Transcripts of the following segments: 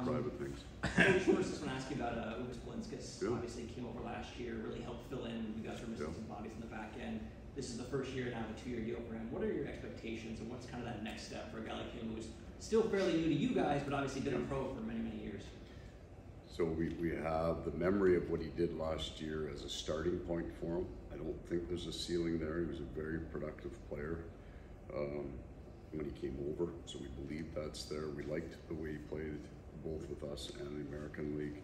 private things. Coach, first, I just want to ask you about Ugas Blinskas. Obviously, came over last year, really helped fill in. You guys were missing some bodies in the back end. This is the first year now of a 2-year deal for him. What are your expectations, and what's kind of that next step for a guy like him who's still fairly new to you guys, but obviously been a pro for many, many years? So we have the memory of what he did last year as a starting point for him. I don't think there's a ceiling there. He was a very productive player when he came over, so we believe that's there. We liked the way he played both with us and the American League.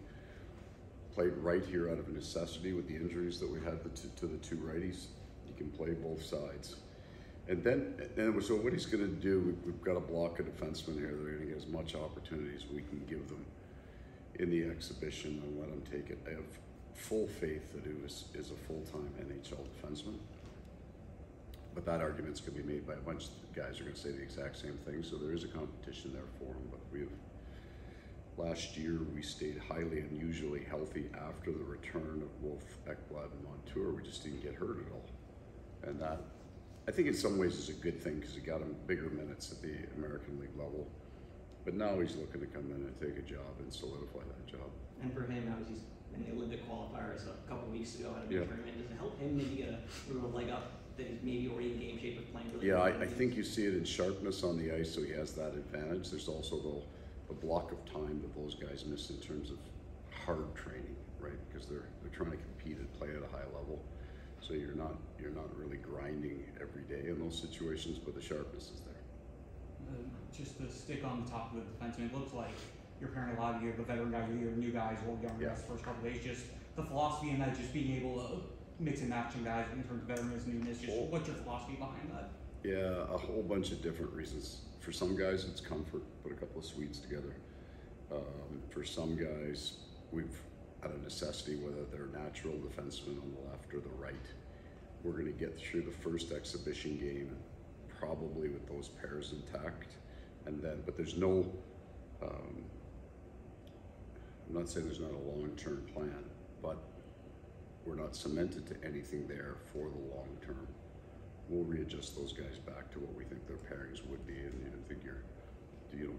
Played right here out of necessity with the injuries that we had to the two righties. He can play both sides. And so what he's going to do, we've got a block of defensemen here that are going to get as much opportunity as we can give them in the exhibition and let him take it. I have full faith that Ugas is a full-time NHL defenseman. But that argument's going to be made by a bunch of guys who are going to say the exact same thing. So there is a competition there for him. But last year we stayed highly unusually healthy after the return of Wolf, Ekblad, and Montour. We just didn't get hurt at all. And that, I think in some ways is a good thing because he got him bigger minutes at the American League level. But now he's looking to come in and take a job and solidify that job. And for him, now he's in the Olympic qualifiers a couple of weeks ago at a big tournament. Does it help him maybe get a little leg up that he's maybe already in game shape of playing really well? I think you see it in sharpness on the ice, so he has that advantage. There's also the block of time that those guys miss in terms of hard training, right? Because they're trying to compete and play at a high level. So you're not really grinding every day in those situations, but the sharpness is there. Just to stick on the top of the defenseman, it looks like you're pairing a lot of the veteran guys with your new guys, old young guys the first couple of days. Just the philosophy and that, just being able to mix and match guys in terms of veterans, newness. Just what's your philosophy behind that? Yeah, a whole bunch of different reasons. For some guys, it's comfort. Put a couple of Swedes together. For some guys, we've out of necessity, whether they're natural defensemen on the left or the right, we're going to get through the first exhibition game probably with those pairs intact, and then, but there's no, I'm not saying there's not a long-term plan, but we're not cemented to anything there for the long term. We'll readjust those guys back to what we think their pairings would be, and I think you're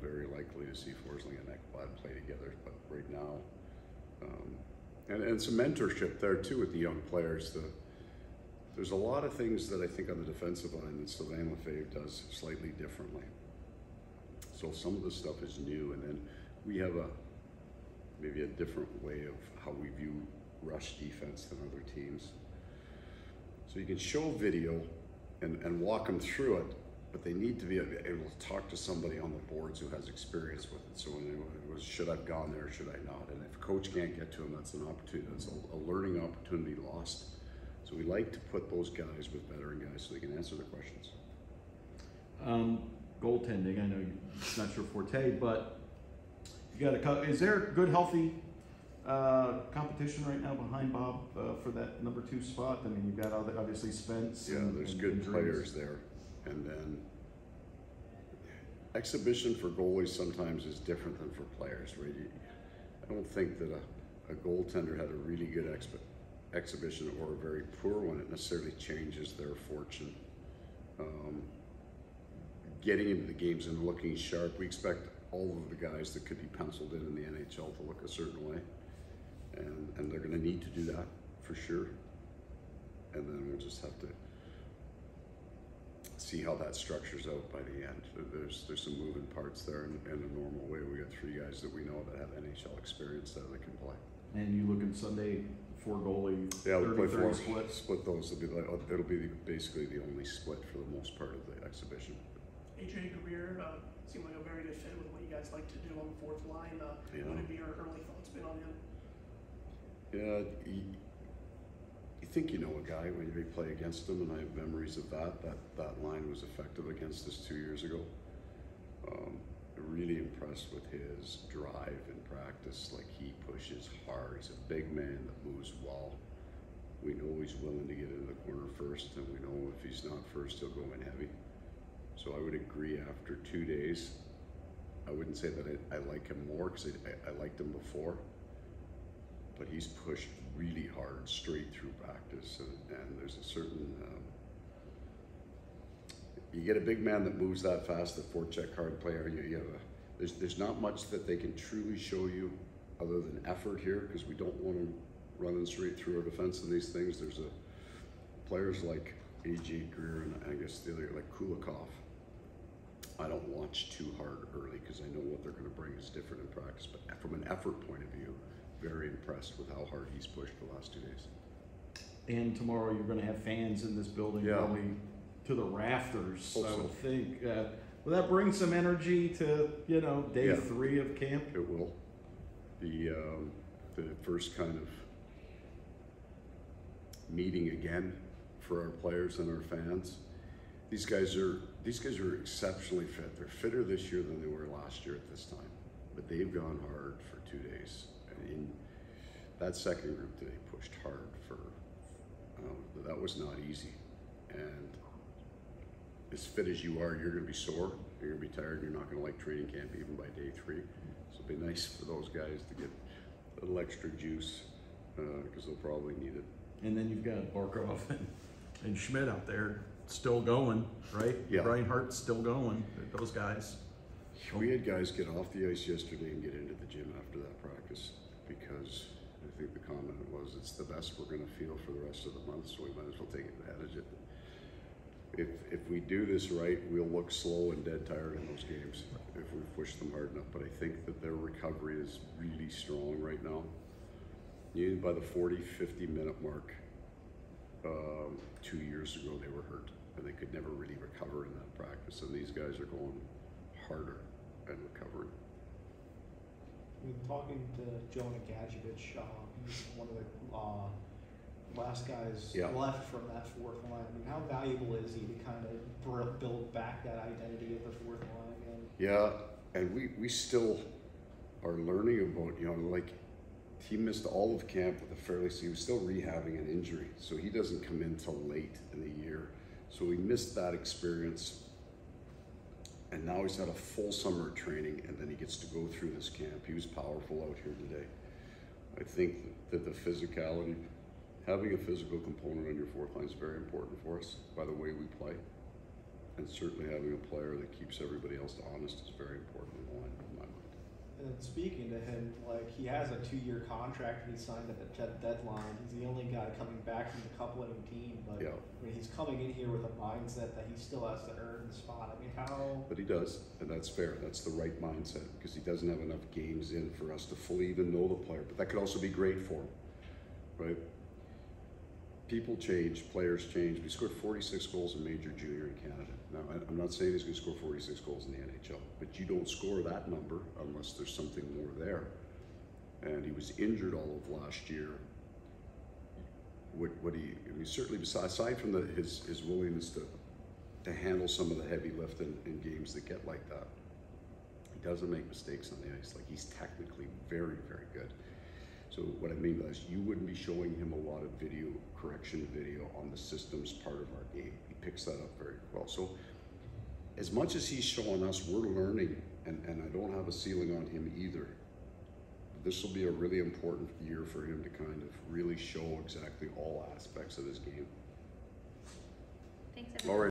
very likely to see Forsling and Ekblad play together, but right now, and some mentorship there too with the young players. There's a lot of things that I think on the defensive line that Sylvain Lefebvre does slightly differently. So some of the stuff is new, and then we have maybe a different way of how we view rush defense than other teams. So you can show video and walk them through it, but they need to be able to talk to somebody on the boards who has experience with it. So when it was, should I have gone there, should I not? And if a coach can't get to them, that's an opportunity, that's a learning opportunity lost. So we like to put those guys with veteran guys so they can answer the questions. Goaltending, I know it's not your forte, but you got is there good, healthy competition right now behind Bob for that number 2 spot? I mean, you've got obviously Spence. Yeah, there's good players there. And then exhibition for goalies sometimes is different than for players, right? I don't think that a goaltender had a really good exhibition or a very poor one. It necessarily changes their fortune. Getting into the games and looking sharp, we expect all of the guys that could be penciled in the NHL to look a certain way. And they're going to need to do that for sure. And then we'll just have to see how that structures out by the end. There's some moving parts there in a normal way. We got 3 guys that we know that have NHL experience that can play. And you look at Sunday 4 goalie. Yeah, we'll play 4 split those. It'll be basically the only split for the most part of the exhibition. AJ Greer seemed like a very good fit with what you guys like to do on the 4th line. What have your early thoughts been on him? Yeah, you think you know a guy when you play against him, and I have memories of that line was effective against us 2 years ago. Really impressed with his drive in practice. Like, he pushes hard. He's a big man that moves well. We know he's willing to get into the corner first, and we know if he's not first, he'll go in heavy. So I would agree after 2 days, I wouldn't say that I like him more, because I liked him before, but he's pushed really hard straight through practice, and there's a certain, you get a big man that moves that fast, the forecheck hard player, you have there's not much that they can truly show you other than effort here, because we don't want them running straight through our defense in these things. There's players like AJ Greer and I guess the other, like Kulikov. I don't watch too hard early because I know what they're going to bring is different in practice. But from an effort point of view, very impressed with how hard he's pushed the last 2 days. And tomorrow you're going to have fans in this building, probably to the rafters. Hope I so. would think. Will that bring some energy to day 3 of camp? It will. The first kind of meeting again for our players and our fans. These guys are exceptionally fit. They're fitter this year than they were last year at this time, but they've gone hard for 2 days. And in that second group today pushed hard for. That was not easy. And as fit as you are, you're going to be sore. You're going to be tired. You're not going to like training camp even by day 3. So it'd be nice for those guys to get a little extra juice because they'll probably need it. And then you've got Barkov and Schmidt out there still going, right? Yeah. Reinhart's still going. Those guys. We had guys get off the ice yesterday and get into the gym after that practice because I think the comment was it's the best we're going to feel for the rest of the month, so we might as well take advantage of it. If we do this right, we'll look slow and dead tired in those games if we push them hard enough. But I think that their recovery is really strong right now. By the 40-50 minute mark, 2 years ago they were hurt and they could never really recover in that practice. And these guys are going harder and recovering. We've been talking to Jonah Gadjevich. He's one of the last guys left from that fourth line. I mean, how valuable is he to kind of build back that identity of the fourth line again? Yeah, and we still are learning about, like he missed all of camp with he was still rehabbing an injury, so he doesn't come in till late in the year. So we missed that experience. And now he's had a full summer of training, and then he gets to go through this camp. He was powerful out here today. I think that the physicality, having a physical component on your fourth line is very important for us by the way we play. And certainly having a player that keeps everybody else honest is very important in the line, in my mind. And speaking to him, like he has a 2-year contract and he signed at the deadline. He's the only guy coming back from the cup-winning team, but I mean, he's coming in here with a mindset that he still has to earn the spot. I mean, how? But he does, and that's fair. That's the right mindset because he doesn't have enough games in for us to fully even know the player. But that could also be great for him, right? People change, players change. We scored 46 goals in major junior in Canada. Now, I'm not saying he's going to score 46 goals in the NHL, but you don't score that number unless there's something more there. And he was injured all of last year. Certainly, aside from his willingness to handle some of the heavy lift in games that get like that, he doesn't make mistakes on the ice. Like he's technically very, very good. So what I mean by this, you wouldn't be showing him a lot of correction video on the systems part of our game. He picks that up very well. So as much as he's showing us, we're learning, and I don't have a ceiling on him either. This will be a really important year for him to kind of really show exactly all aspects of his game. Thanks, everyone. All right.